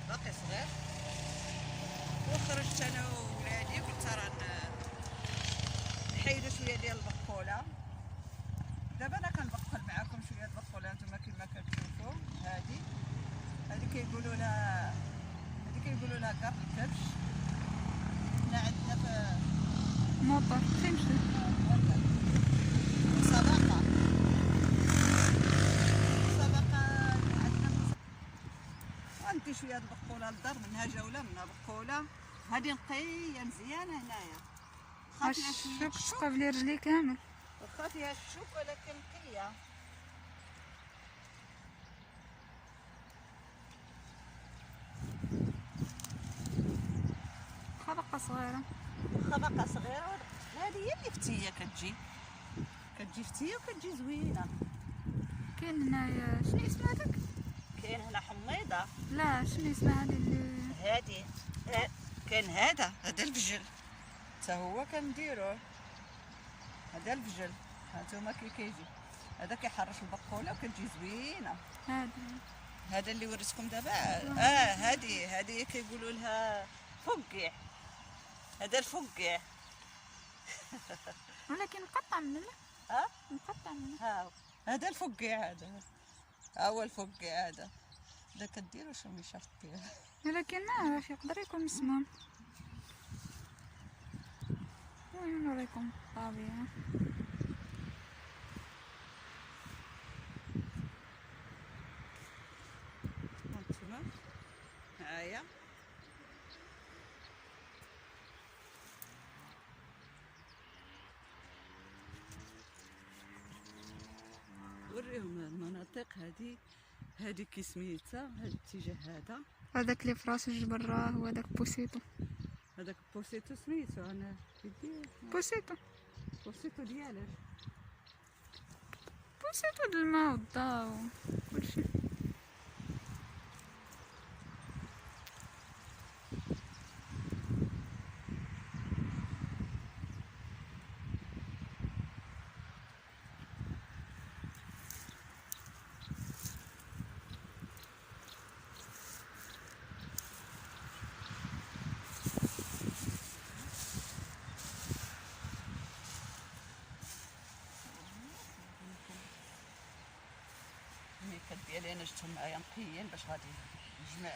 باقي صغير. وخرجت انا وولادي قلت راه نحيدو شويه ديال البقوله. دابا انا كنبقل معاكم شويه البقوله نتوما كما كتشوفوا. هذه كيقولوا لها كار الكبش. حنا عندنا في موطر تمشي مسابقه عندنا. غندي شويه البقوله للدار، منها جوله منها بقوله. هذه نقيه مزيانه هنايا، واخا فيها شويه الشوك الشوك، تقف لي رجلي كامل. واخا فيها الشوك ولكن نقيه. خلقة صغيرة. خبقه صغيره. هذه هي اللي فتيه كتجي فتيه وكتجي زوينه. كاين هنايا شنو اسمها هذاك؟ كاين هنا حميضه. لا شنو اسمها هذه اللي هادي كاين هذا الفجل حتى هو كنديروه. هذا الفجل هانتوما كيجي هذا كيحرش البقوله وكتجي زوينه. هذا اللي وريتكم دابا. هذه كيقولوا لها فقيع. هذا الفقيع. ولكن مقطع منه. لا مقطع منه. هذا الفقيع. ها هو الفقيع. هذا كديروا شميشه فيه. ولكن ما عرف يقدر يكون مسموم. المهم نوريكم الطبيعة. هانتوما معايا نوريهم المناطق. هذه كي سميتها هذا الاتجاه هذا. هذاك اللي في راس الجبل راه هو داك بوسيتو. هذاك بوسيتو سميتو انا بوسيتو ديالاش. بوسيتو د الماء والضوء وكلشي. الميكات ديالي انا جبتهم معايا نقيين باش غادي نجمع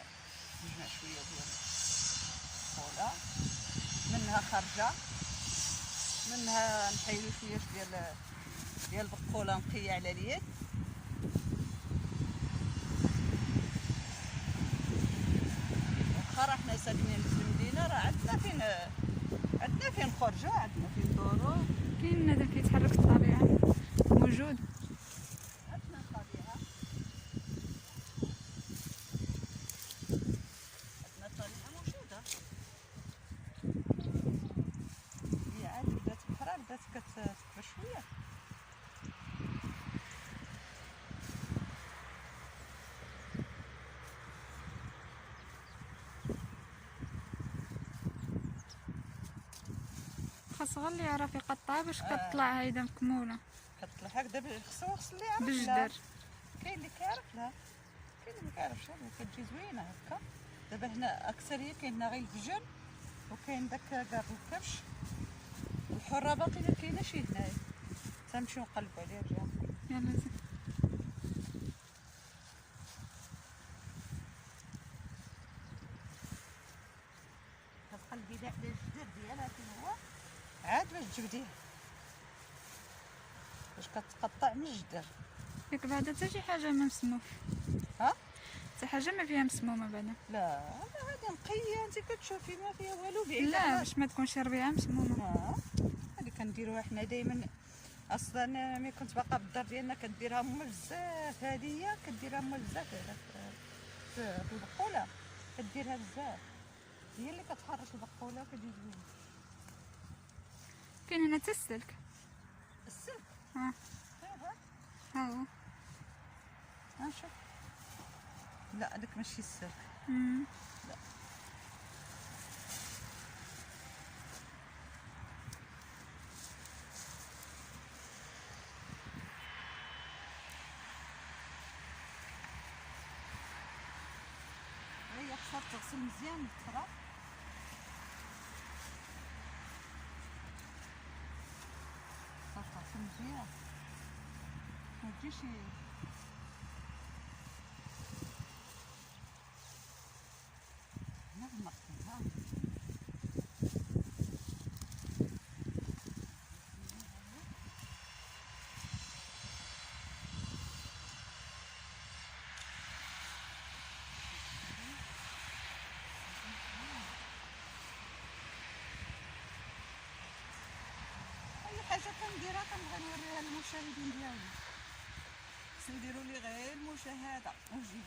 شويه ديال البقوله. منها خارجه، منها نحيدو شويه ديال البقوله نقيه على اليد. واخا راه حنا ساكنين في المدينه راه عندنا فين نخرجوا، عندنا فين ندورو. كاين هذا كيتحرك في الطبيعة موجود. عندنا الطبيعه، عندنا الطبيعه موجوده. هي عاد بدات بحرا بدات كتكبر شويه. خاص غير اللي يعرف يقطع باش كطلع هايدا مكمولة كتطلع هكذا خص اللي يعرف لها. بالجدر. كاين اللي كيعرف لها، كاين اللي ما كيعرفش لها كتجي زوينه هكا. دابا هنا اكثريه كاين هنا غير الفجل وكاين داك كاع الكبش. الحره باقي ما كايناش هنايا، تنمشيو نقلبوا عليها رجع. يلا زين. كتقلبي على الجدر ديالها فين هو عاد باش تجبديه باش كتقطع من الجدر. ياك بعدا حتى شي حاجة ما مسموم. حتى حاجة ما فيها مسمومة بعدا. لا هذه نقيه انت كتشوفي ما فيها والو بعيد. لا باش ما تكونش ربيعة مسمومة. هذه كنديروها حنا دائما. اصلا ملي كنت باقا بالدار ديالنا كديرها مول بزاف. هذه هي كديرها مول بزاف في البقوله كديرها بزاف. هي اللي كتحرك البقوله وكتجي زوينه. كاين هنا حتى السلك. السلك ها هو. شوف. لا هذاك ماشي السلك. لا هي هي خصها تغسل مزيان التراب. خصها تغسل مزيان متجيش هنا المرحلة. اي حاجه كنديرها كنبغي نوريها للمشاهدين ديالي، خصو يديروا لي غير المشاهده وجيب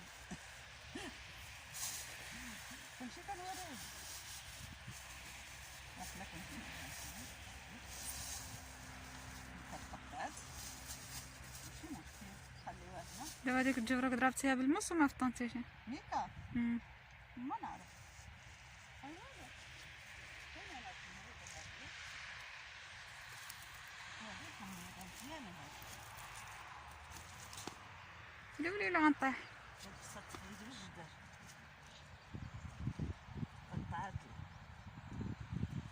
كلشي كنوريه. حنا كنقطعات ماشي مشكل خليوها هنا. دابا هاديك الجبرة ضربتيها بالمص وما فطنتيش؟ ميكا ما نعرف. ايوا لا كاين انا لولي غنطيح. خصها تخليد بالجدار قطعات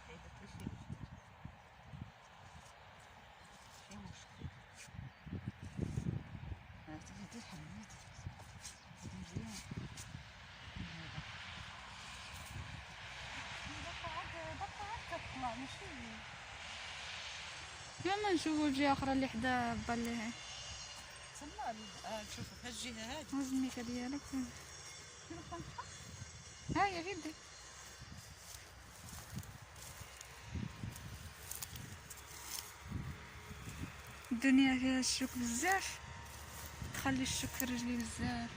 حيدت لي شي بالجدار ماشي مشكل. عرفتي هادي الحميد هادي مزيان باقا عاد كتطلع ماشي يلا نشوفو الجهة اخرى اللي حدا بالي. تما نشوفو في الجهه هادي. هز الميكا ديالك. فين كنحط ها هي في يدك. الدنيا فيها الشوك بزاف، تخلي الشوك في رجلي بزاف.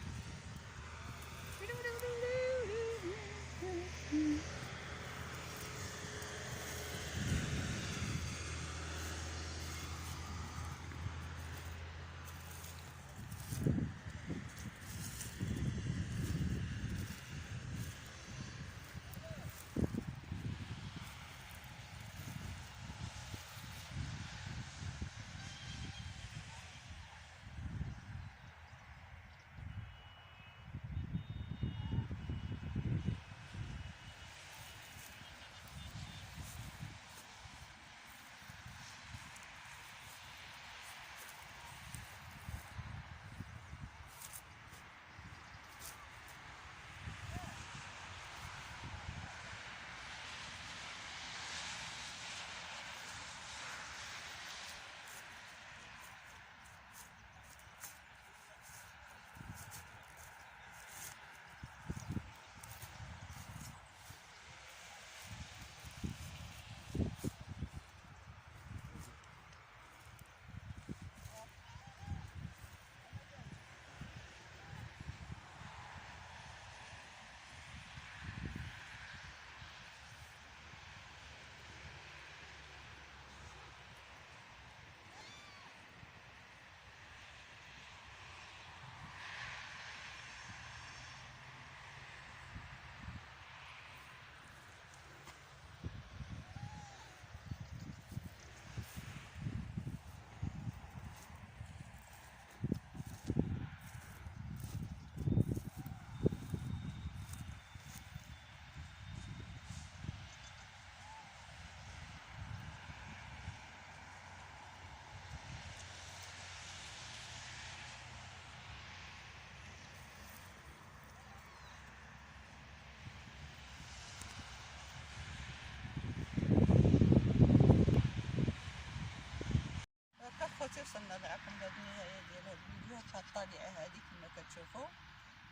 خوتي وصلنا معكم لهاد النهايه ديال هاد الفيديو. هاد الطبيعه هادي كما كتشوفوا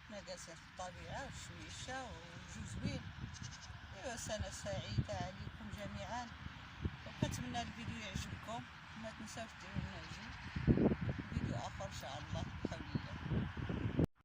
حنا جالسين في الطبيعه والشميشه والجو زوين. ايوا سنه سعيده عليكم جميعا، وكنتمنى الفيديو يعجبكم. ما تنساوش ديروا لنا جيم فيديو اخر ان شاء الله.